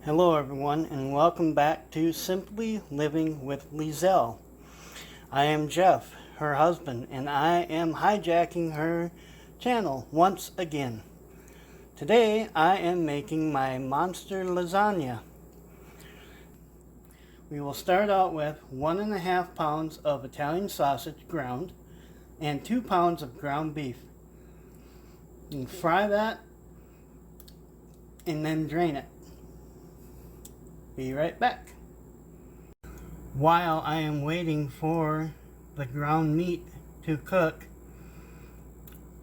Hello everyone and welcome back to Simply Living with Liesel. I am Jeff, her husband, and I am hijacking her channel once again. Today I am making my monster lasagna. We will start out with 1.5 pounds of Italian sausage ground and 2 pounds of ground beef. You can fry that and then drain it. Be right back. While I am waiting for the ground meat to cook,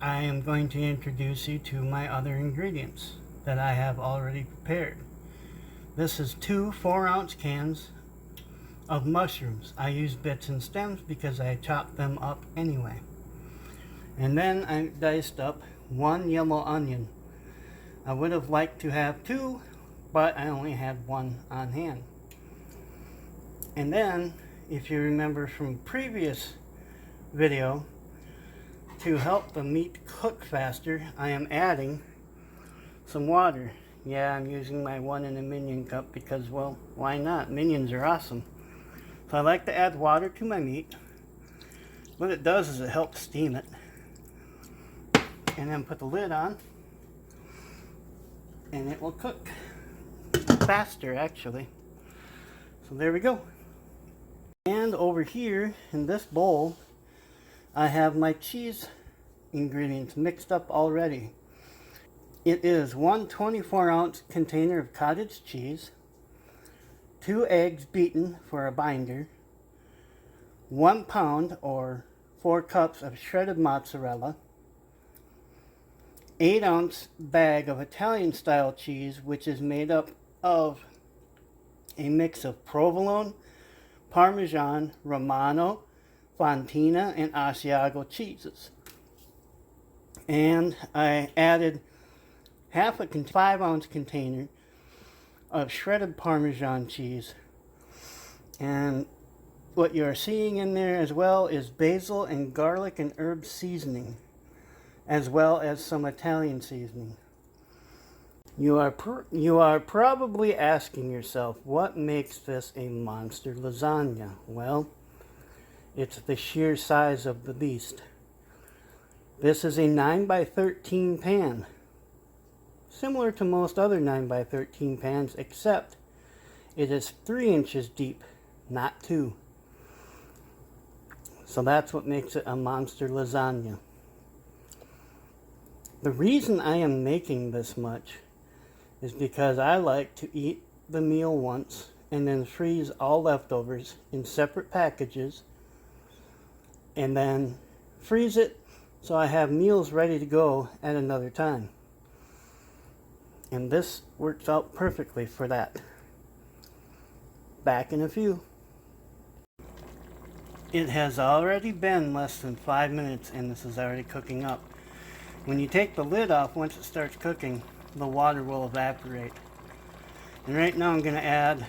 I am going to introduce you to my other ingredients that I have already prepared. This is 2 4-ounce cans of mushrooms. I use bits and stems because I chop them up anyway. And then I diced up 1 yellow onion. I would have liked to have 2, but I only had 1 on hand. And then, if you remember from previous video, to help the meat cook faster, I am adding some water. Yeah, I'm using my 1 in a minion cup because, well, why not? Minions are awesome. So I like to add water to my meat. What it does is it helps steam it. And then put the lid on, and it will cook faster actually. So there we go. And over here in this bowl I have my cheese ingredients mixed up already. It is 1 24-ounce container of cottage cheese, 2 eggs beaten for a binder, 1 pound or 4 cups of shredded mozzarella, 8-ounce bag of Italian style cheese, which is made up of a mix of provolone, Parmesan, Romano, Fontina, and Asiago cheeses. And I added half a 5-ounce container of shredded Parmesan cheese. And what you're seeing in there as well is basil and garlic and herb seasoning, as well as some Italian seasoning. You are probably asking yourself, what makes this a monster lasagna? Well, it's the sheer size of the beast. This is a 9x13 pan, similar to most other 9x13 pans, except it is 3 inches deep, not 2. So that's what makes it a monster lasagna. The reason I am making this much is because I like to eat the meal once and then freeze all leftovers in separate packages and then freeze it so I have meals ready to go at another time. And this works out perfectly for that. Back in a few. It has already been less than 5 minutes and this is already cooking up. When you take the lid off, once it starts cooking, the water will evaporate. And right now I'm going to add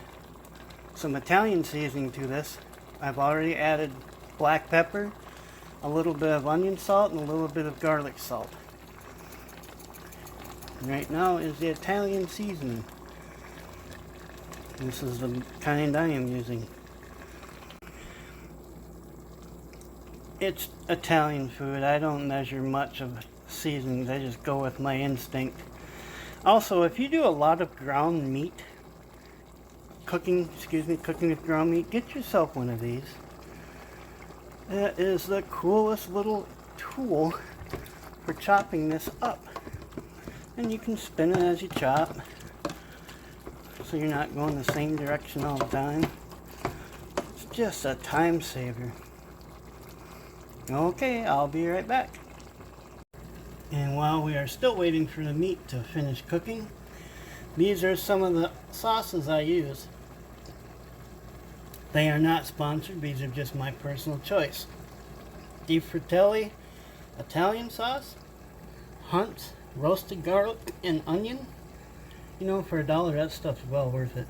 some Italian seasoning to this. I've already added black pepper, a little bit of onion salt, and a little bit of garlic salt. And right now is the Italian seasoning. This is the kind I am using. It's Italian food. I don't measure much of seasonings. I just go with my instinct. Also, if you do a lot of ground meat, cooking with ground meat, get yourself one of these. That is the coolest little tool for chopping this up. And you can spin it as you chop, so you're not going the same direction all the time. It's just a time saver. Okay, I'll be right back. And while we are still waiting for the meat to finish cooking, these are some of the sauces I use. They are not sponsored, these are just my personal choice. Di Fratelli Italian sauce, Hunt's roasted garlic and onion. You know, for $1 that stuff's well worth it.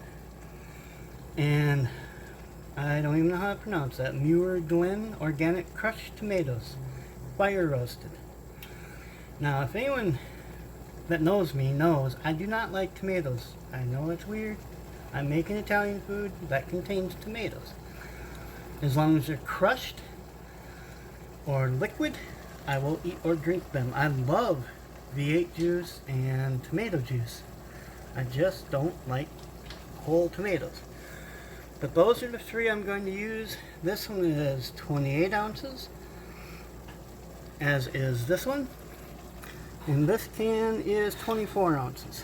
And I don't even know how to pronounce that. Muir Glen organic crushed tomatoes, fire roasted. Now, if anyone that knows me knows I do not like tomatoes. I know it's weird, I'm making Italian food that contains tomatoes. As long as they're crushed or liquid, I will eat or drink them. I love V8 juice and tomato juice. I just don't like whole tomatoes. But those are the three I'm going to use. This one is 28 ounces, as is this one. And this can is 24 ounces.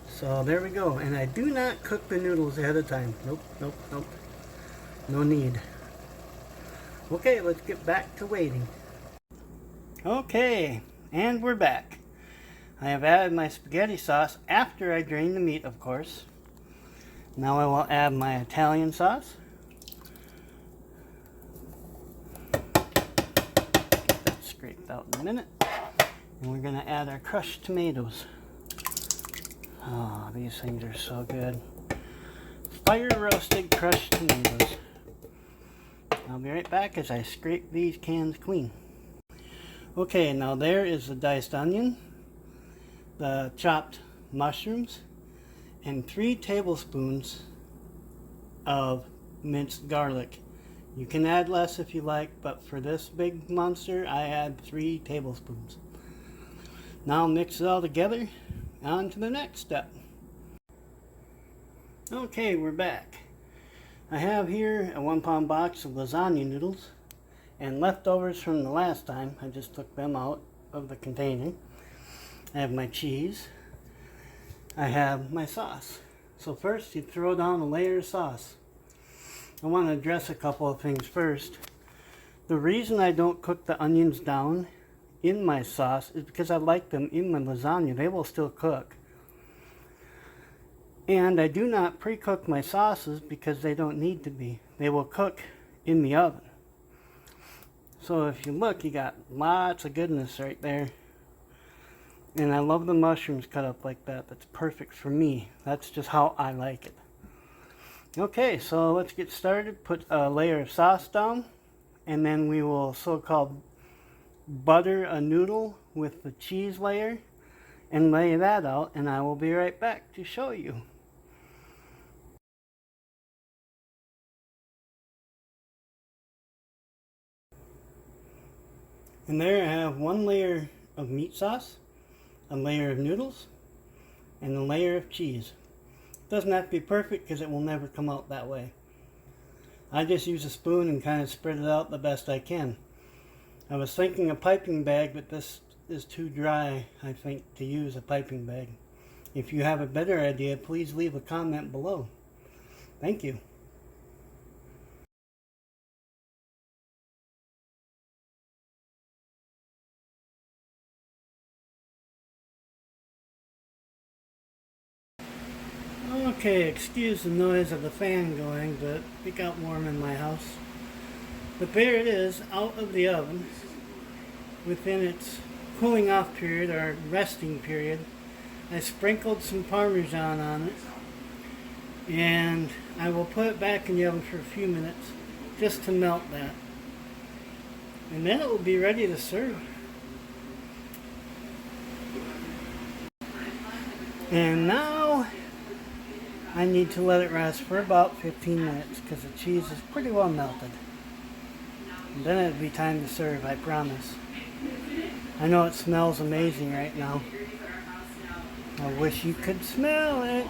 So there we go. And I do not cook the noodles ahead of time. Nope, nope, nope. No need. Okay, let's get back to waiting. Okay, and we're back. I have added my spaghetti sauce after I drain the meat, of course. Now I will add my Italian sauce. Get that scraped out in a minute. And we're going to add our crushed tomatoes. Oh, these things are so good. Fire roasted crushed tomatoes. I'll be right back as I scrape these cans clean. Okay, now there is the diced onion, the chopped mushrooms, and 3 tablespoons of minced garlic. You can add less if you like, but for this big monster, I add 3 tablespoons. Now I'll mix it all together. On to the next step. Okay, we're back. I have here a 1-pound box of lasagna noodles and leftovers from the last time. I just took them out of the container. I have my cheese. I have my sauce. So first you throw down a layer of sauce. I want to address a couple of things first. The reason I don't cook the onions down in my sauce is because I like them in my lasagna. They will still cook. And I do not pre-cook my sauces because they don't need to be. They will cook in the oven. So if you look, you got lots of goodness right there. And I love the mushrooms cut up like that. That's perfect for me. That's just how I like it. Okay, so let's get started. Put a layer of sauce down. And then we will so-called butter a noodle with the cheese layer. And lay that out. And I will be right back to show you. And there I have 1 layer of meat sauce, a layer of noodles, and a layer of cheese. It doesn't have to be perfect because it will never come out that way. I just use a spoon and kind of spread it out the best I can. I was thinking a piping bag, but this is too dry, I think, to use a piping bag. If you have a better idea, please leave a comment below. Thank you. Okay, excuse the noise of the fan going, but it got warm in my house. But there it is, out of the oven, within its cooling off period, or resting period. I sprinkled some Parmesan on it, and I will put it back in the oven for a few minutes, just to melt that. And then it will be ready to serve. And now I need to let it rest for about 15 minutes because the cheese is pretty well melted. And then it'll be time to serve, I promise. I know it smells amazing right now. I wish you could smell it.